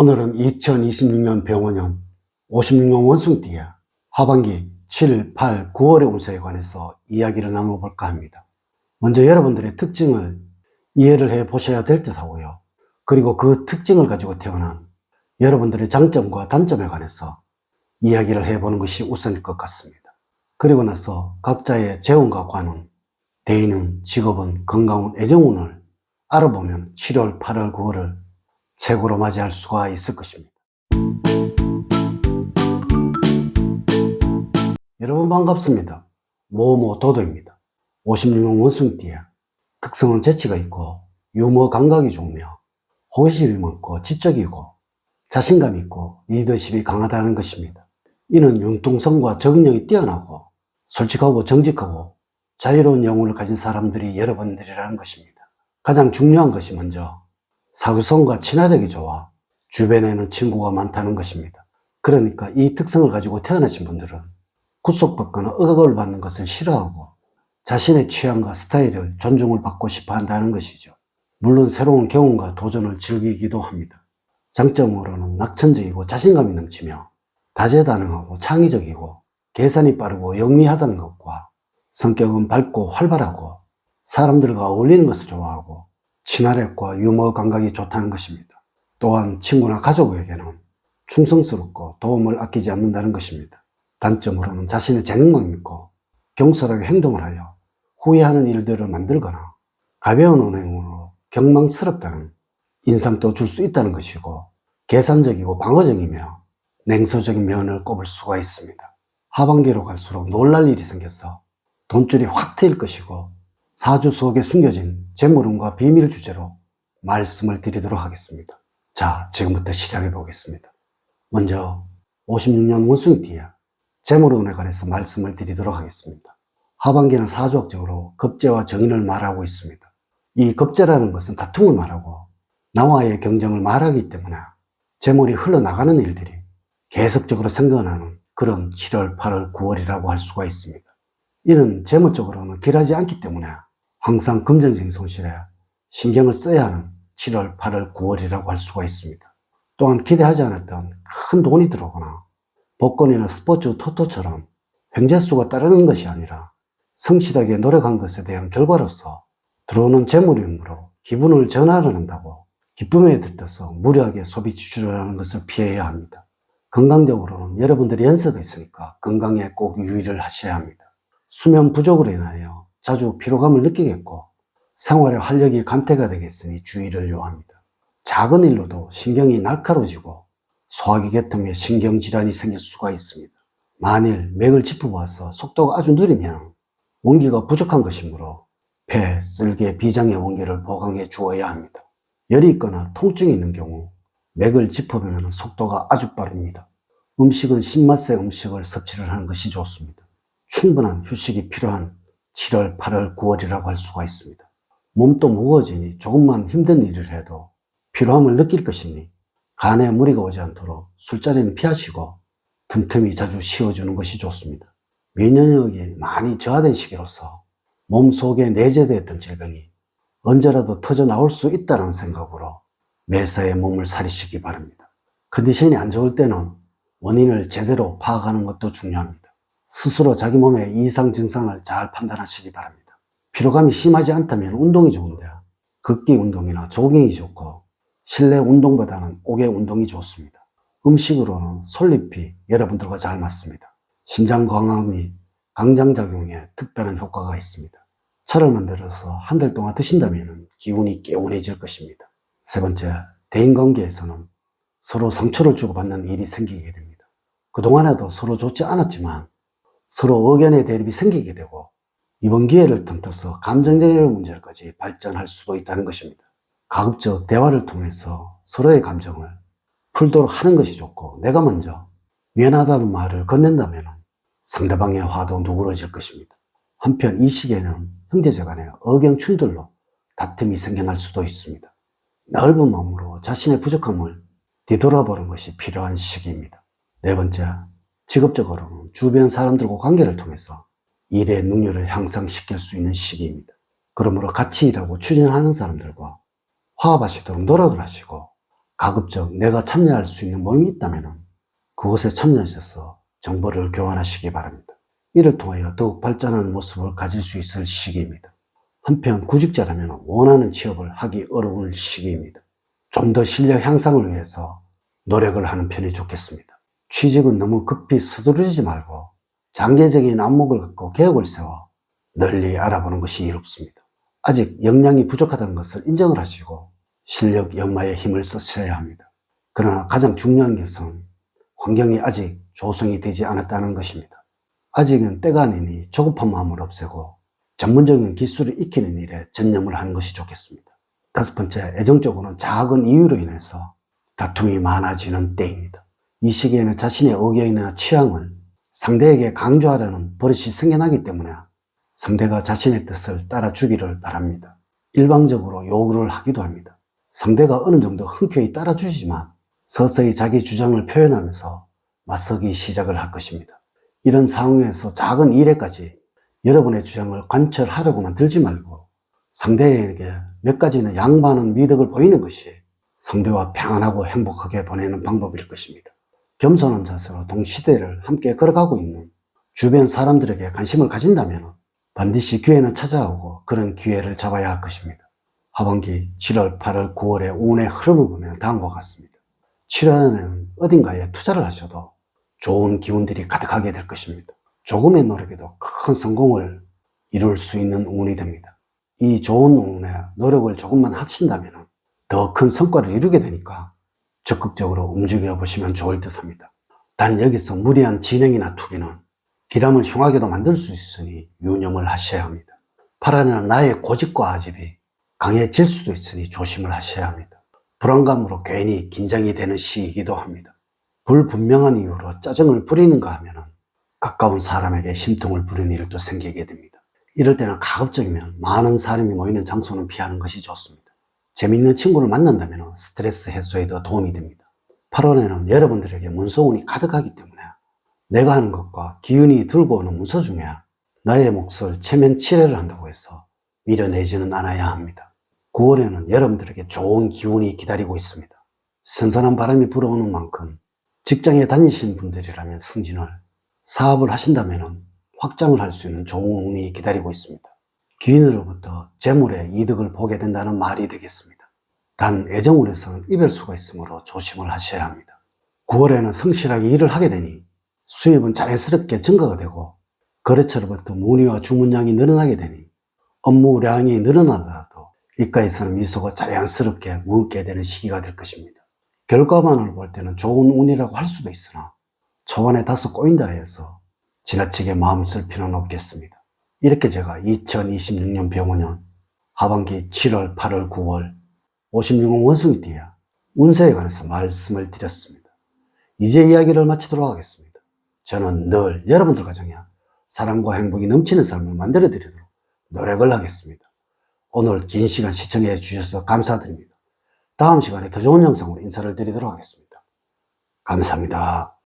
오늘은 2026년 병원년 56년 원숭이띠의 하반기 7, 8, 9월의 운세에 관해서 이야기를 나눠볼까 합니다. 먼저 여러분들의 특징을 이해를 해 보셔야 될 듯 하고요. 그리고 그 특징을 가지고 태어난 여러분들의 장점과 단점에 관해서 이야기를 해보는 것이 우선일 것 같습니다. 그리고 나서 각자의 재운과 관운, 대인운, 직업운, 건강운, 애정운을 알아보면 7월, 8월, 9월을 최고로 맞이할 수가 있을 것입니다. 여러분 반갑습니다. 도도입니다. 56년 원숭이띠에 특성은 재치가 있고 유머 감각이 좋으며 호기심이 많고 지적이고 자신감 있고 리더십이 강하다는 것입니다. 이는 융통성과 적응력이 뛰어나고 솔직하고 정직하고 자유로운 영혼을 가진 사람들이 여러분들이라는 것입니다. 가장 중요한 것이 먼저 사교성과 친화력이 좋아 주변에는 친구가 많다는 것입니다. 그러니까 이 특성을 가지고 태어나신 분들은 구속받거나 억압을 받는 것을 싫어하고 자신의 취향과 스타일을 존중을 받고 싶어 한다는 것이죠. 물론 새로운 경험과 도전을 즐기기도 합니다. 장점으로는 낙천적이고 자신감이 넘치며 다재다능하고 창의적이고 계산이 빠르고 영리하다는 것과 성격은 밝고 활발하고 사람들과 어울리는 것을 좋아하고 친화력과 유머 감각이 좋다는 것입니다. 또한 친구나 가족에게는 충성스럽고 도움을 아끼지 않는다는 것입니다. 단점으로는 자신의 재능만 믿고 경솔하게 행동을 하여 후회하는 일들을 만들거나 가벼운 언행으로 경망스럽다는 인상도 줄 수 있다는 것이고 계산적이고 방어적이며 냉소적인 면을 꼽을 수가 있습니다. 하반기로 갈수록 놀랄 일이 생겨서 돈줄이 확 트일 것이고 사주 속에 숨겨진 재물운과 비밀 주제로 말씀을 드리도록 하겠습니다. 자, 지금부터 시작해 보겠습니다. 먼저 56년 원숭이띠에 재물운에 관해서 말씀을 드리도록 하겠습니다. 하반기는 사주학적으로 급제와 정인을 말하고 있습니다. 이 급제라는 것은 다툼을 말하고 나와의 경쟁을 말하기 때문에 재물이 흘러나가는 일들이 계속적으로 생겨나는 그런 7월, 8월, 9월이라고 할 수가 있습니다. 이는 재물적으로는 길하지 않기 때문에 항상 금전적인 손실에 신경을 써야 하는 7월, 8월, 9월이라고 할 수가 있습니다. 또한 기대하지 않았던 큰 돈이 들어오거나 복권이나 스포츠 토토처럼 횡재수가 따르는 것이 아니라 성실하게 노력한 것에 대한 결과로서 들어오는 재물이므로 기분을 전환을 한다고 기쁨에 들떠서 무리하게 소비 지출을 하는 것을 피해야 합니다. 건강적으로는 여러분들의 연세도 있으니까 건강에 꼭 유의를 하셔야 합니다. 수면 부족으로 인하여 자주 피로감을 느끼겠고 생활에 활력이 감퇴가 되겠으니 주의를 요합니다. 작은 일로도 신경이 날카로워지고 소화기 계통에 신경질환이 생길 수가 있습니다. 만일 맥을 짚어봐서 속도가 아주 느리면 원기가 부족한 것이므로 폐, 쓸개, 비장의 원기를 보강해 주어야 합니다. 열이 있거나 통증이 있는 경우 맥을 짚어보면 속도가 아주 빠릅니다. 음식은 신맛의 음식을 섭취를 하는 것이 좋습니다. 충분한 휴식이 필요한 7월, 8월, 9월이라고 할 수가 있습니다. 몸도 무거워지니 조금만 힘든 일을 해도 피로함을 느낄 것이니 간에 무리가 오지 않도록 술자리는 피하시고 틈틈이 자주 쉬어주는 것이 좋습니다. 면역력이 많이 저하된 시기로서 몸 속에 내재되었던 질병이 언제라도 터져 나올 수 있다는 생각으로 매사에 몸을 사리시기 바랍니다. 컨디션이 안 좋을 때는 원인을 제대로 파악하는 것도 중요합니다. 스스로 자기 몸의 이상 증상을 잘 판단하시기 바랍니다. 피로감이 심하지 않다면 운동이 좋은데 걷기 운동이나 조깅이 좋고 실내 운동보다는 옥외 운동이 좋습니다. 음식으로는 솔잎이 여러분들과 잘 맞습니다. 심장 강화 및 강장작용에 특별한 효과가 있습니다. 차를 만들어서 한 달 동안 드신다면 기운이 개운해질 것입니다. 세 번째, 대인관계에서는 서로 상처를 주고받는 일이 생기게 됩니다. 그동안에도 서로 좋지 않았지만 서로 의견의 대립이 생기게 되고 이번 기회를 틈타서 감정적인 문제까지 발전할 수도 있다는 것입니다. 가급적 대화를 통해서 서로의 감정을 풀도록 하는 것이 좋고 내가 먼저 미안하다는 말을 건넨다면 상대방의 화도 누그러질 것입니다. 한편 이 시기에는 형제제 간의 의견 충돌로 다툼이 생겨날 수도 있습니다. 넓은 마음으로 자신의 부족함을 뒤돌아보는 것이 필요한 시기입니다. 네 번째, 직업적으로는 주변 사람들과 관계를 통해서 일의 능률을 향상시킬 수 있는 시기입니다. 그러므로 같이 일하고 추진하는 사람들과 화합하시도록 노력을 하시고 가급적 내가 참여할 수 있는 모임이 있다면 그곳에 참여하셔서 정보를 교환하시기 바랍니다. 이를 통하여 더욱 발전한 모습을 가질 수 있을 시기입니다. 한편 구직자라면 원하는 취업을 하기 어려운 시기입니다. 좀 더 실력 향상을 위해서 노력을 하는 편이 좋겠습니다. 취직은 너무 급히 서두르지 말고 장기적인 안목을 갖고 계획을 세워 널리 알아보는 것이 이롭습니다. 아직 역량이 부족하다는 것을 인정을 하시고 실력 연마에 힘을 쓰셔야 합니다. 그러나 가장 중요한 것은 환경이 아직 조성이 되지 않았다는 것입니다. 아직은 때가 아니니 조급한 마음을 없애고 전문적인 기술을 익히는 일에 전념을 하는 것이 좋겠습니다. 5번째, 애정적으로는 작은 이유로 인해서 다툼이 많아지는 때입니다. 이 시기에는 자신의 의견이나 취향을 상대에게 강조하려는 버릇이 생겨나기 때문에 상대가 자신의 뜻을 따라주기를 바랍니다. 일방적으로 요구를 하기도 합니다. 상대가 어느 정도 흔쾌히 따라주지만 서서히 자기 주장을 표현하면서 맞서기 시작을 할 것입니다. 이런 상황에서 작은 일에까지 여러분의 주장을 관철하려고만 들지 말고 상대에게 몇 가지는 양보하는 미덕을 보이는 것이 상대와 평안하고 행복하게 보내는 방법일 것입니다. 겸손한 자세로 동시대를 함께 걸어가고 있는 주변 사람들에게 관심을 가진다면 반드시 기회는 찾아오고 그런 기회를 잡아야 할 것입니다. 하반기 7월, 8월, 9월의 운의 흐름을 보면 다음과 같습니다. 7월에는 어딘가에 투자를 하셔도 좋은 기운들이 가득하게 될 것입니다. 조금의 노력에도 큰 성공을 이룰 수 있는 운이 됩니다. 이 좋은 운에 노력을 조금만 하신다면 더 큰 성과를 이루게 되니까 적극적으로 움직여 보시면 좋을 듯 합니다. 단 여기서 무리한 진행이나 투기는 기람을 흉하게도 만들 수 있으니 유념을 하셔야 합니다. 8월에는 나의 고집과 아집이 강해질 수도 있으니 조심을 하셔야 합니다. 불안감으로 괜히 긴장이 되는 시기이기도 합니다. 불분명한 이유로 짜증을 부리는가 하면 가까운 사람에게 심통을 부리는 일도 생기게 됩니다. 이럴 때는 가급적이면 많은 사람이 모이는 장소는 피하는 것이 좋습니다. 재밌는 친구를 만난다면 스트레스 해소에 더 도움이 됩니다. 8월에는 여러분들에게 문서운이 가득하기 때문에 내가 하는 것과 기운이 들고 오는 문서 중에 나의 몫을 체면 칠해를 한다고 해서 밀어내지는 않아야 합니다. 9월에는 여러분들에게 좋은 기운이 기다리고 있습니다. 선선한 바람이 불어오는 만큼 직장에 다니시는 분들이라면 승진을, 사업을 하신다면 확장을 할 수 있는 좋은 운이 기다리고 있습니다. 귀인으로부터 재물의 이득을 보게 된다는 말이 되겠습니다. 단 애정운에서는 이별수가 있으므로 조심을 하셔야 합니다. 9월에는 성실하게 일을 하게 되니 수입은 자연스럽게 증가가 되고 거래처로부터 문의와 주문량이 늘어나게 되니 업무량이 늘어나더라도 입가에서는 미소가 자연스럽게 묻게 되는 시기가 될 것입니다. 결과만을 볼 때는 좋은 운이라고 할 수도 있으나 초반에 다소 꼬인다 해서 지나치게 마음 쓸 필요는 없겠습니다. 이렇게 제가 2026년 병원년 하반기 7월, 8월, 9월 56원 원숭이띠야 운세에 관해서 말씀을 드렸습니다. 이제 이야기를 마치도록 하겠습니다. 저는 늘 여러분들 가정에 사랑과 행복이 넘치는 삶을 만들어 드리도록 노력을 하겠습니다. 오늘 긴 시간 시청해 주셔서 감사드립니다. 다음 시간에 더 좋은 영상으로 인사를 드리도록 하겠습니다. 감사합니다.